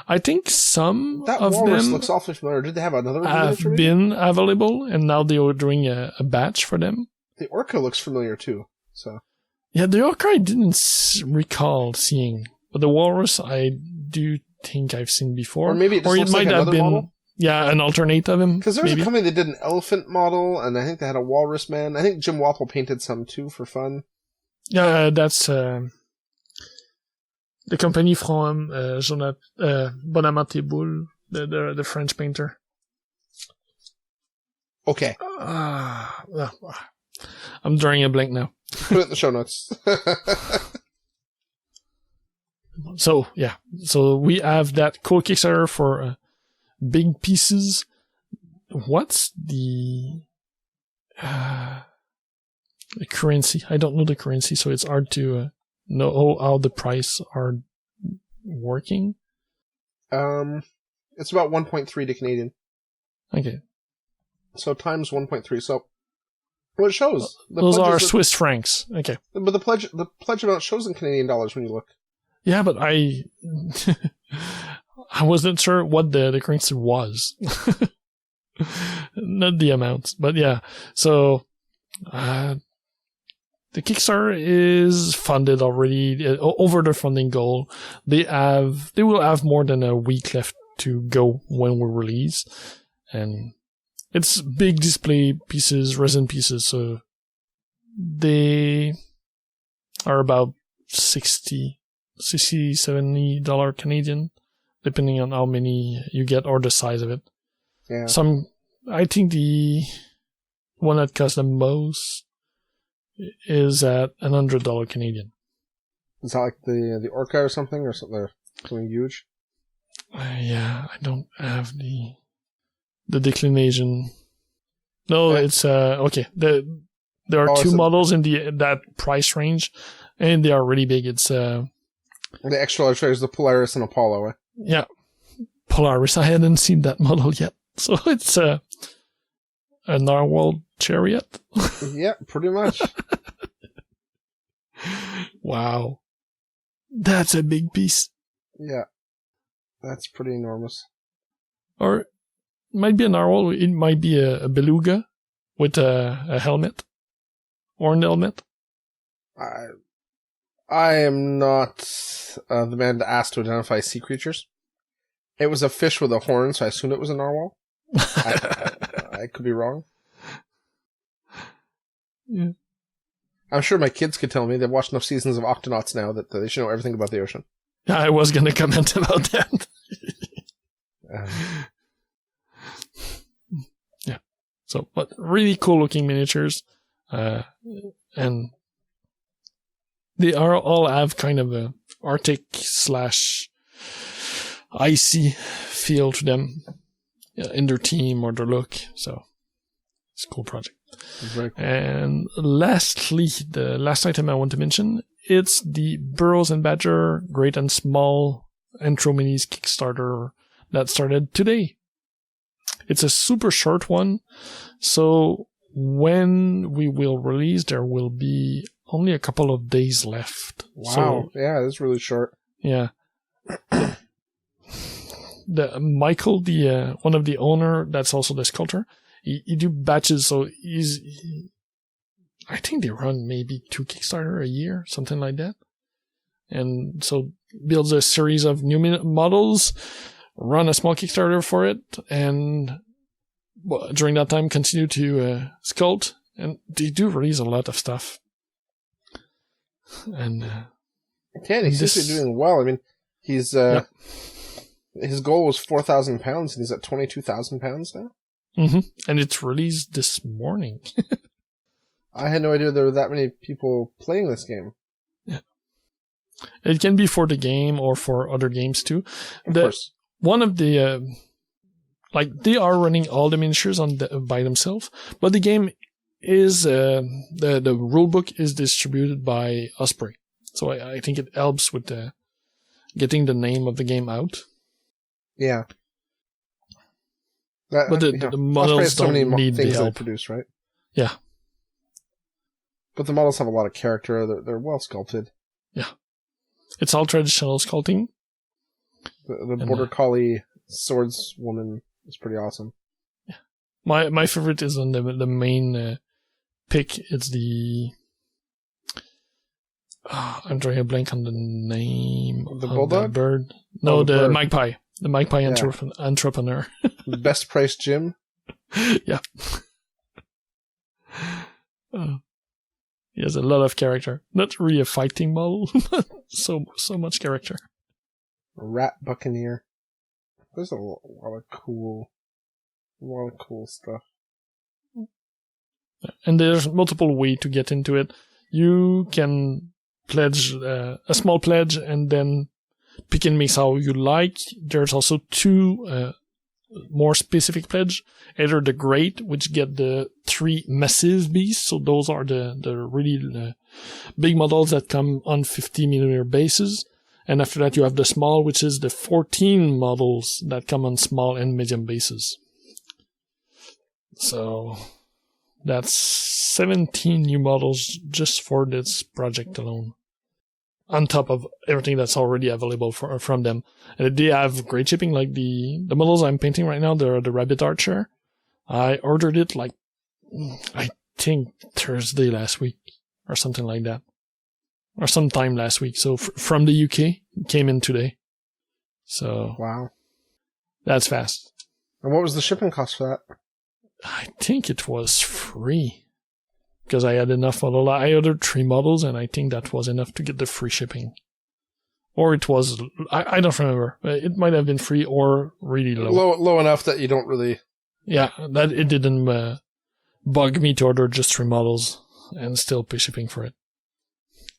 I think some that of walrus them looks awfully familiar. Did they have another have been available, and now they are doing a batch for them. The Orca looks familiar too. So yeah, the Orca I didn't recall seeing, but the walrus I do think I've seen before. Or maybe it might like have been model? An alternate of him. Because there was a company that did an elephant model, and I think they had a walrus man. I think Jim Wapple painted some too for fun. Yeah, that's the company from Bonamate Boule, the French painter. Okay. I'm drawing a blank now. Put it in the show notes. So, yeah. So we have that cool Kickstarter for big pieces. What's the currency? I don't know the currency, so it's hard to know how the price are working. It's about 1.3 to Canadian. Okay. So times 1.3. So what it shows. Those are Swiss francs. Okay. But the pledge amount shows in Canadian dollars when you look. Yeah, but I wasn't sure what the currency was. Not the amount, but yeah. So the Kickstarter is funded already over the funding goal. They will have more than a week left to go when we release, and it's big display pieces, resin pieces, so they are about $60-$70 Canadian, depending on how many you get or the size of it. Yeah. I think the one that costs the most is at $100 Canadian. Is that like the Orca or something something huge? Yeah, I don't have the declination. No, it's okay. There are two models in that price range, and they are really big. It's the extra large is the Polaris and Apollo. Yeah, Polaris. I hadn't seen that model yet, so it's a narwhal chariot. Yeah, pretty much. Wow, that's a big piece. Yeah, that's pretty enormous. Or it might be a narwhal. It might be a beluga with a helmet, horned helmet. I am not the man to ask to identify sea creatures. It was a fish with a horn, so I assumed it was a narwhal. I could be wrong. Yeah. I'm sure my kids could tell me. They've watched enough seasons of Octonauts now that they should know everything about the ocean. Yeah, I was going to comment about that. Yeah. So, but really cool looking miniatures. And they all have kind of a Arctic/icy feel to them in their team or their look. So it's a cool project. Very cool. And lastly, the last item I want to mention, it's the Burrows and Badger Great and Small Anthro Minis Kickstarter that started today. It's a super short one, so when we will release, there will be only a couple of days left. Wow. So, yeah, that's really short. Yeah. Michael, one of the owner, that's also the sculptor, he do batches, so I think they run maybe 2 Kickstarter a year, something like that. And so builds a series of new models, run a small Kickstarter for it, and during that time continue to sculpt. And they do release a lot of stuff. And yeah, he seems to be doing well. I mean, his goal was 4,000 pounds, and he's at 22,000 pounds now. Mm-hmm. And it's released this morning. I had no idea there were that many people playing this game. Yeah. It can be for the game or for other games too. Of course. One of the, they are running all the miniatures by themselves, but the game is, the rulebook is distributed by Osprey. So I think it helps with getting the name of the game out. Yeah. But the models don't need the help. Produce, right? Yeah. But the models have a lot of character. They're well sculpted. Yeah. It's all traditional sculpting. The border collie swordswoman is pretty awesome. Yeah. My favorite is on the main pick. It's the... I'm drawing a blank on the name the of bulldog? the bird. No, the bird. magpie. The magpie entrepreneur. Best price Jim. Yeah. He has a lot of character. Not really a fighting model, but so much character. Rat Buccaneer. There's a lot of cool stuff. And there's multiple ways to get into it. You can pledge a small pledge and then pick and mix how you like. There's also 2 more specific pledge. Either the Great, which get the 3 massive beasts. So those are the really big models that come on 50mm bases. And after that, you have the small, which is the 14 models that come on small and medium bases. So that's 17 new models just for this project alone, on top of everything that's already available from them. And they have great shipping, like the models I'm painting right now, they're the Rabbit Archer. I ordered it I think Thursday last week. or something like that. Or sometime last week. So from the UK, it came in today. So wow, that's fast. And what was the shipping cost for that? I think it was free. Because I had enough models. I ordered 3 models, and I think that was enough to get the free shipping. Or it was, I don't remember. It might have been free or really low. Low enough that you don't really... Yeah, that it didn't bug me to order just 3 models and still pay shipping for it.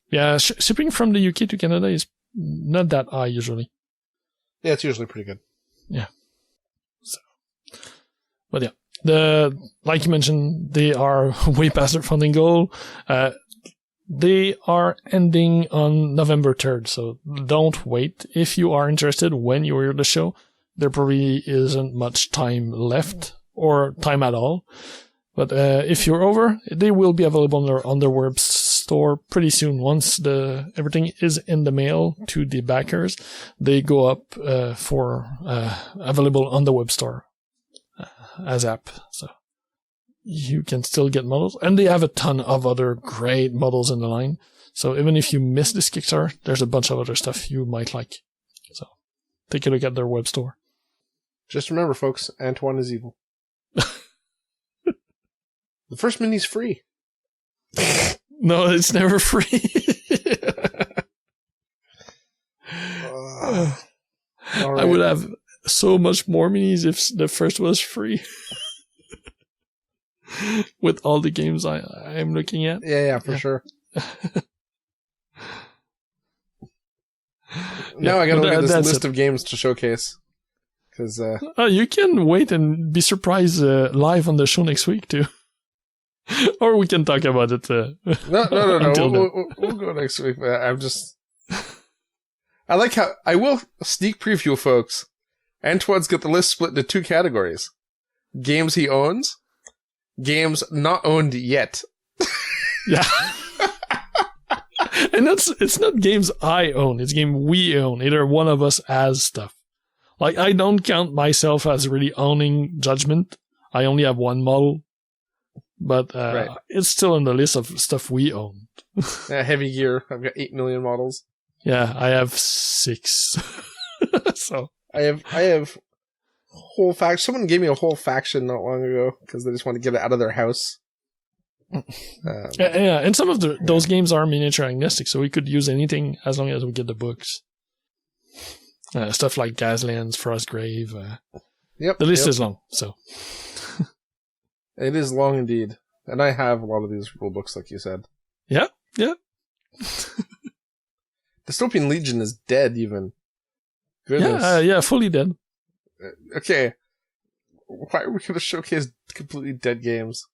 Yeah, shipping from the UK to Canada is not that high usually. Yeah, it's usually pretty good. Yeah. So, but yeah. Like you mentioned, they are way past their funding goal. They are ending on November 3rd, so don't wait. If you are interested when you hear the show, there probably isn't much time left, or time at all. But if you're over, they will be available on their web store pretty soon. Once everything is in the mail to the backers, they go up for available on the web store. As app, so you can still get models, and they have a ton of other great models in the line. So even if you miss this Kickstarter, there's a bunch of other stuff you might like. So take a look at their web store. Just remember, folks, Antoine is evil. The first mini's free. No, it's never free. Right. I would have so much more minis if the first was free. With all the games I am looking at. Yeah, for sure. Now I gotta look at this list of games to showcase. Because you can wait and be surprised live on the show next week too. Or we can talk about it. No. We'll go next week. I'm just... I like how... I will sneak preview, folks. Antoine's got the list split into 2 categories. Games he owns. Games not owned yet. Yeah. And it's not games I own. It's game we own. Either one of us has stuff. Like, I don't count myself as really owning Judgment. I only have 1 model. But right. It's still on the list of stuff we own. Heavy gear. I've got 8 million models. Yeah, I have 6. So... I have whole faction. Someone gave me a whole faction not long ago because they just want to get it out of their house. Yeah, and some of those games are miniature agnostic, so we could use anything as long as we get the books. Stuff like Gaslands, Frostgrave. Yep. The list is long, so. It is long indeed. And I have a lot of these rule books, like you said. Yeah. Dystopian Legion is dead, even. Goodness. Yeah, fully dead. Okay. Why are we going to showcase completely dead games?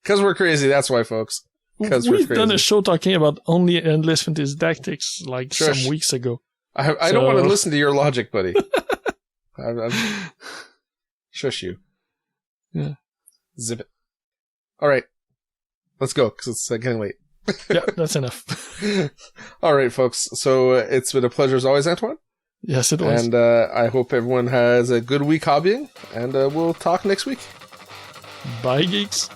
Because we're crazy, that's why, folks. Because we're crazy. We've done a show talking about only Endless Fantasy Tactics like some weeks ago. I don't want to listen to your logic, buddy. Shush you. Yeah. Zip it. Alright. Let's go, because it's getting late. Yeah, that's enough. Alright, folks. So it's been a pleasure as always, Antoine. Yes, it was. And I hope everyone has a good week hobbying, and we'll talk next week. Bye, geeks.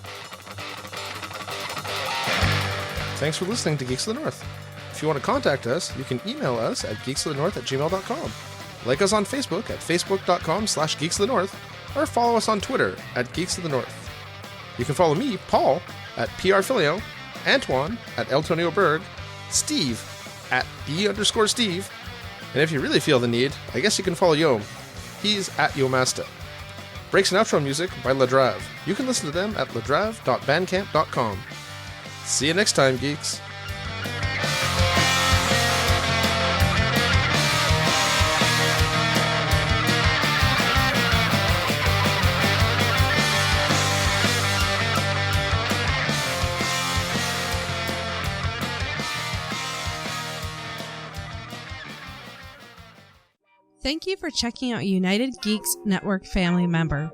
Thanks for listening to Geeks of the North. If you want to contact us, you can email us at geeksofthenorth@gmail.com. Like us on Facebook at facebook.com/geeksofthenorth, or follow us on Twitter at Geeks of the North. You can follow me, Paul, at PRFilio, Antoine at Eltonio Berg, Steve at B_Steve, and if you really feel the need, I guess you can follow Yom. He's at Yomasta. Breaks and outro music by Ladrave. You can listen to them at ladrave.bandcamp.com. See you next time, geeks. Thank you for checking out United Geeks Network family member.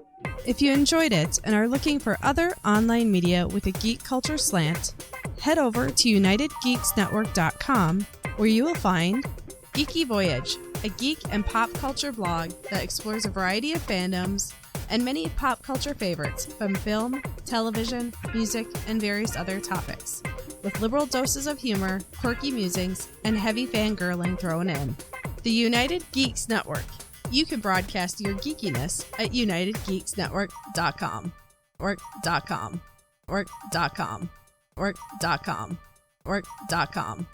If you enjoyed it and are looking for other online media with a geek culture slant, head over to UnitedGeeksNetwork.com, where you will find Geeky Voyage, a geek and pop culture blog that explores a variety of fandoms and many pop culture favorites from film, television, music, and various other topics. with liberal doses of humor, quirky musings, and heavy fangirling thrown in. The United Geeks Network. You can broadcast your geekiness at UnitedGeeksNetwork.com. Org.com. Org.com. Org.com. Org.com.